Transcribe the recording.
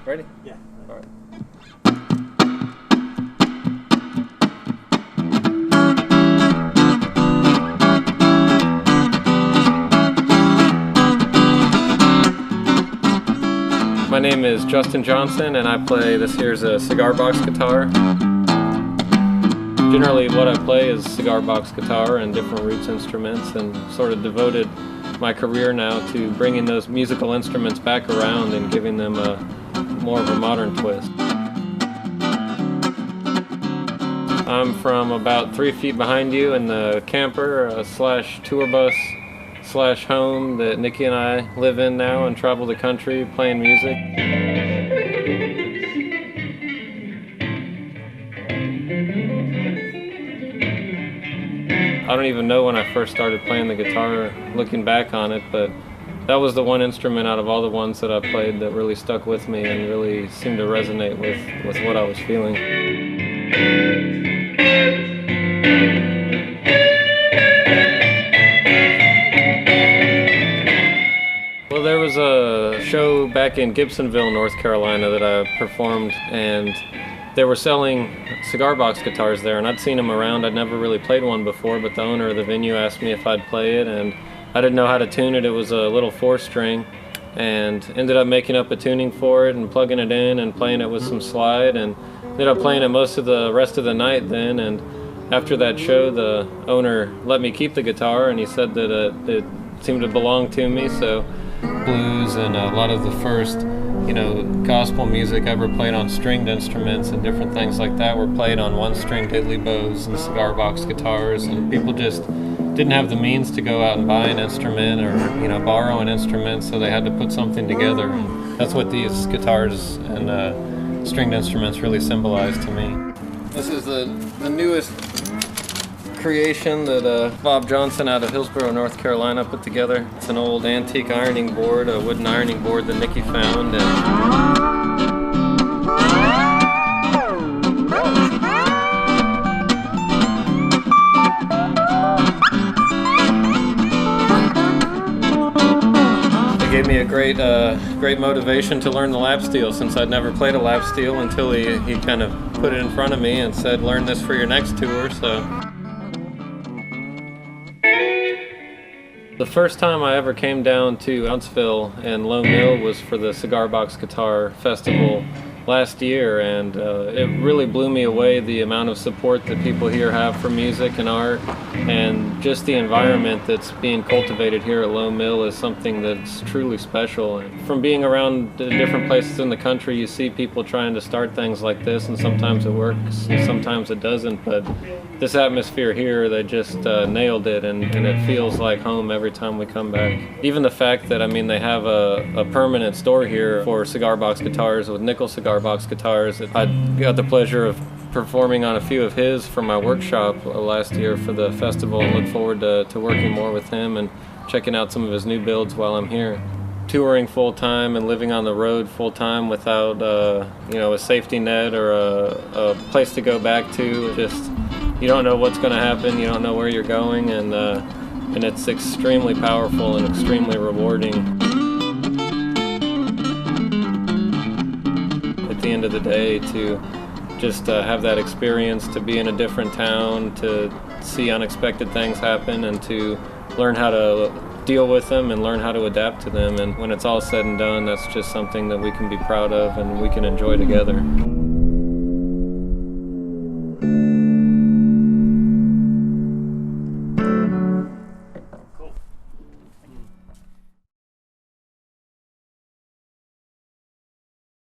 Ready? Yeah. All right. My name is Justin Johnson and I play this here's a cigar box guitar. Generally what I play is cigar box guitar and different roots instruments, and sort of devoted my career now to bringing those musical instruments back around and giving them more of a modern twist. I'm from about 3 feet behind you in the camper slash tour bus slash home that Nikki and I live in now and travel the country playing music. I don't even know when I first started playing the guitar, looking back on it, but that was the one instrument out of all the ones that I played that really stuck with me and really seemed to resonate with what I was feeling. Well, there was a show back in Gibsonville, North Carolina that I performed, and they were selling cigar box guitars there, and I'd seen them around. I'd never really played one before, but the owner of the venue asked me if I'd play it, and I didn't know how to tune it. It was a little 4-string, and ended up making up a tuning for it and plugging it in and playing it with some slide, and ended up playing it most of the rest of the night then. And after that show, the owner let me keep the guitar, and he said that it seemed to belong to me. So blues and a lot of the first gospel music ever played on stringed instruments and different things like that were played on 1-string diddley bows and cigar box guitars, and people just didn't have the means to go out and buy an instrument or borrow an instrument, so they had to put something together, and that's what these guitars and stringed instruments really symbolize to me. This is the newest creation that Bob Johnson out of Hillsborough, North Carolina put together. It's an old antique ironing board, a wooden ironing board that Nikki found. It gave me a great motivation to learn the lap steel, since I'd never played a lap steel until he kind of put it in front of me and said, learn this for your next tour. So the first time I ever came down to Huntsville and Lowe Mill was for the Cigar Box Guitar Festival last year, and it really blew me away, the amount of support that people here have for music and art, and just the environment that's being cultivated here at Lowe Mill is something that's truly special. And from being around the different places in the country, you see people trying to start things like this, and sometimes it works and sometimes it doesn't, but this atmosphere here, they just nailed it, and it feels like home every time we come back. Even the fact that, they have a permanent store here for cigar box guitars with nickel cigar box guitars. I got the pleasure of performing on a few of his for my workshop last year for the festival, and look forward to working more with him and checking out some of his new builds while I'm here. Touring full-time and living on the road full-time without a safety net or a place to go back to, just you don't know what's going to happen, you don't know where you're going, and it's extremely powerful and extremely rewarding. At the end of the day, to just have that experience, to be in a different town, to see unexpected things happen, and to learn how to deal with them and learn how to adapt to them. And when it's all said and done, that's just something that we can be proud of and we can enjoy together.